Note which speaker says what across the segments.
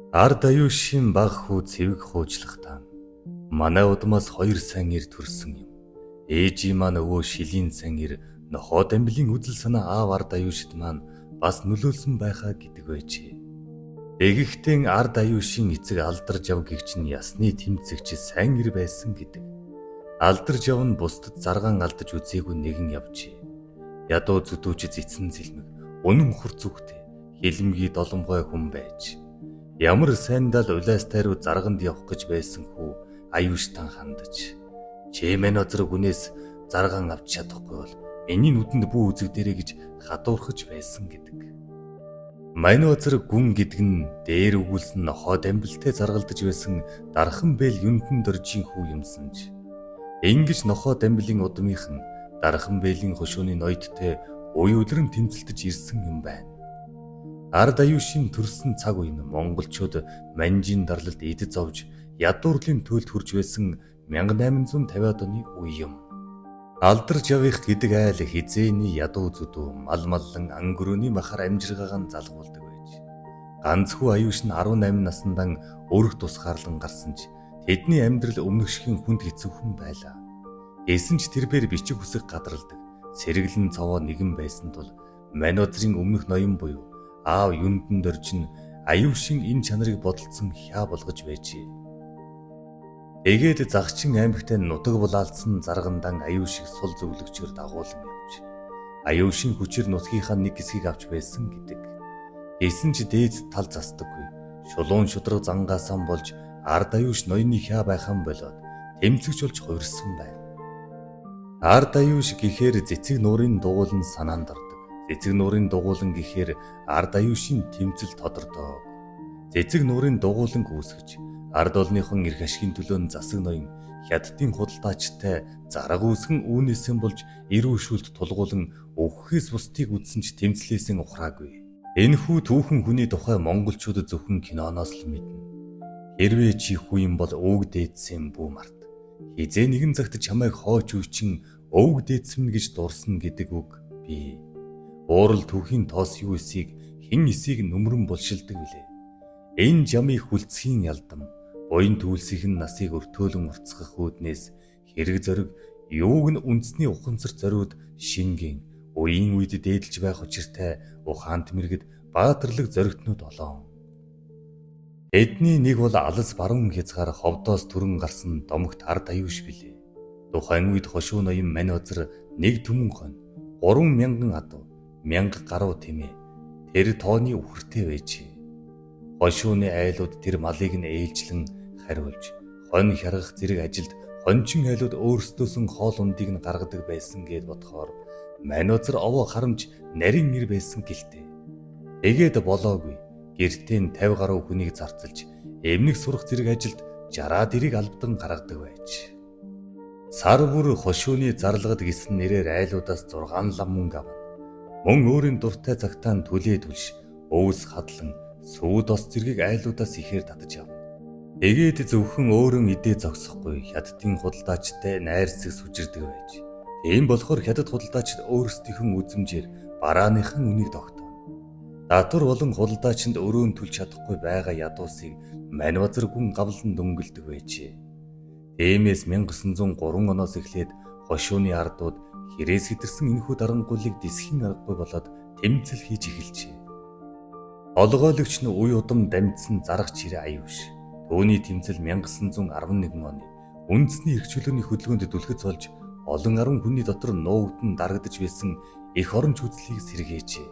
Speaker 1: Ард аюушийн баг хүү цэвэг хуучлагтаа манай удмаас 2 сайн ир төрсөн юм. Ээжийн маань өвөө шилийн сайн ир нохоо дамблын үзэл санаа аав ард аюушид маань бас нөлөөлсөн байхаа гэдэг байжээ. Тэгэхдээ ард аюушийн эцэг алдарж яв гэгч нь ясны тэмцэгч сайн ир байсан гэдэг. Алдарж яв нь бусдад заргаан алдаж үзээгүй нэгэн явжээ. Ядуу зүдүүч эцэн зэлмэг үнэн хур зүгтэй хилэмгий доломгой хүн байж. Ямар сайндал улаастай руу зарганд явах гэж байсан хүү аюуштан хандаж. Чимэн озрог үнээс заргаан авч чадахгүй бол миний нүдэнд бүү үзэг дээрэ гэж хадуурхаж байсан гэдэг. Мань озрог гүн гэдэг нь дээр өгүүлсэн нохоо дамбилтай заргалдаж байсан дархан бэл юндэн дөржийн хүү юмсанж. Ингэж нохоо дамблын удмынхан дархан бэлийн хошууны ноёдтой уй өдрөн тэмцэлдэж ирсэн юм байна. Ард аюушийн төрсөн цаг үе нь монголчууд манжийн дарлалд эд зовж ядуурлын төлд хүрж байсан 1850-аад оны үе юм. Алдарж явах гэдэг айл хизээний ядуу зүдүү мал маллан ангөрөөний махаар амжиргаагаан залгуулдаг байж. Ганцхүү аюуш нь 18 насндаа өрх тусгаарлан гарсан ч тэдний амьдрал өмнөх шихэн хүнд хэцүүхэн байлаа. Эсэн ч тэрбээр бичих хүсэг гадралдаг, сэргэлэн цовоо нэгэн байсан тул Манозрын өмнөх ноён буюу аав юндэн дөржин аюушийн энэ чанарыг бодолцсон хя болгож байжээ. Тэгээд загчин аймагтай нутаг булаалцсан заргандан аюушиг сул зөвлөгчөөр дагуулan явж. Аюушийн хүчээр нутгийнхаа нэг хэсгийг авч байсан гэдэг. Эсэн ч дээд тал застаггүй. Шулуун шудраг зангаасан болж ард аюуш ноёны хя байхан болоод тэмцэгч болж хувирсан байна. Ард аюуш гэхээр цэцэг нуурын дугуулн санаанд ордог. Цэцэг нуурын дугуулан гэхээр ард аюушийн тэмцэл тодордог. Цэцэг нуурын дугуулан үүсгэж ард олныхон эрх ашигын төлөө засаг ноён хятадын худалдаачтай зарга үүсгэн үүнээсээ болж эрүү шүлд тулгуулан өгөхөөс бусдыг үдсэн ч тэмцлээсэн ухраагүй. Энэхүү түүхэн хүний тухай монголчууд зөвхөн киноноос л мэднэ. Хэрвээ чи хүү юм бол өвөг дээдсэн бүү март. Хизээ нэгэн цагт чамайг хооч үүчин өвөг дээдсэн гэж дурсна гэдэг үг бий. Уурал түүхийн тоос юу эсийг хин эсийг нүмрэн булшилдаг билээ. Энэ жамыг хүлцхийн ялдам буян түлсийн насыг өртөөлөн уртсгах үүднээс хэрэг зориг юуг нь үндэсний ухамсар зориуд шингэн үеийн үед дээдэлж байх учиртай ухаант мэрэгд баатарлаг зоригтнууд олоо. Эдний нэг бол алс баруун хязгаар ховдоос түрэн гарсан домогт ард аюуш билээ. Тухайн үед хошуу ноён Манозр нэг түмэн хон 3000 адуу 1000 гаруй тэмээ тэр тооны үхэртэй байжээ. Хошууны айлууд тэр малыг нь ээлжлэн хариулж хон хяргах зэрэг ажилд хончин айлууд өөрсдөөс нь хоол ундыг нь гаргадаг байсан гэд бодохоор Манозр овоо харамж нарийн ир байсан гэлтэй. Тэгээд болоогүй гэртээ 50 гаруй хүнийг зарцалж эмнэг сурах зэрэг ажилд 60 дэрийг албадан гаргадаг байж. Сар бүр хошууны зарлагад гисэн нэрээр айлуудаас 6 лам мөнгө авна. Мөн өөрийн дуртай цагтаан түлээ түлш өвс хадлан сүүд ос зэргийг айлуудаас ихээр татаж авна. Тэгээд зөвхөн өөрөн идээ зогсохгүй хятадын худалдаачтай найрсаг сүжирдэг байж. Тийм болохоор хятад худалдаачид өөрсдийнхэн үзмжээр барааныхан үнийг тогтооно. Татвар болон худалдаачинд өрөөн түлж чадахгүй байгаа ядуусыг Манозр гүн гавлан дөнгөлдөг байжээ. Тиймээс 1903 оноос эхлээд хошууны ардууд хэрээс хэтэрсэн энэхүү дарангуулыг дисхийн аргагүй болоод тэмцэл хийж эхэлжээ. Олгойлогч нь уй удам дамжсан зарах чирээ аюуш. Төвний тэмцэл 1911 оны үндэсний эрх чөлөөний хөдөлгөөнд дүлхэц болж олон 10 хүний дотор нуугдан дарагдж байсан эх оронч үзлийг сэргээжээ.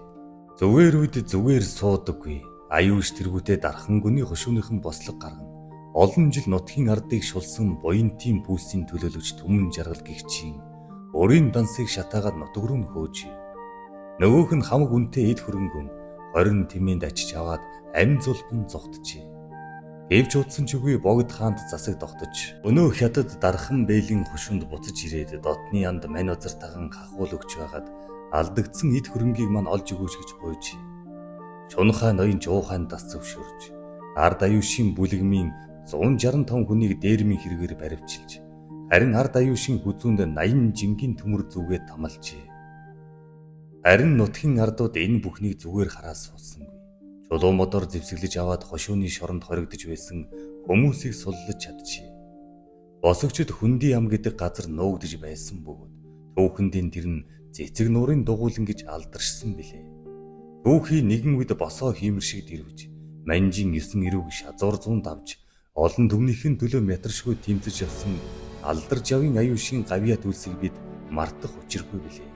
Speaker 1: Зүгээр үед зүгээр суудаггүй. Аюуш тэргүүтээ дархан гүний хошууныхан бослог гаргана. Олон жил нутгийн ардыг шулсан буянтын пүүсийн төлөөлөгч түмэн жаргал гихчийн өрийн дансыг шатаагаад нутг руу хөөжээ. Нөгөөх нь хамаг үнэтэй эд хөрөнгөн 20 тэмээнд очиж аваад амь зулбан зогтжээ. Гэвч удсан ч үгүй богд хаант засаг тогтож өнөө хятад дархан бэйлийн хошуунд буцаж ирээд дотны янд Манозртайхан хахуул өгч байгаад алдагдсан эд хөрөнгийг мань олж өгөөч гэж гуйжээ. Чунхай ноён жуухайн дас зөвшөөрж ард аюушийн бүлэгмийн 165 хүнийг дээрмийн хэрэгээр баривчилж харин ард аюушийн хүзүүнд 80 жингийн төмөр зүгээд тамалжээ. Харин нутгийн ардууд энэ бүхнийг зүгээр хараад суусангүй. Чулуу модоор зэвсэглэж аваад хошууны шоронд хоригдож байсан хүмүүсийг суллаж чадчихъя. Босогчд Хүндий ям гэдэг газар нуугдж байсан бөгөөд түүхэндийн тэр нь цэцэг нуурын дугуулan гэж алдаршсан билээ. Түүхий нэгэн үед босоо хиймэр шиг дэрвж, манжин 9 эрүүг шазуур зуунд авч олон түмнийхэн төлөө мятаршгүй тэмцэж явсан алдар жавын аюушийн гавьяа төлсийг бид мартах учиргүй билээ.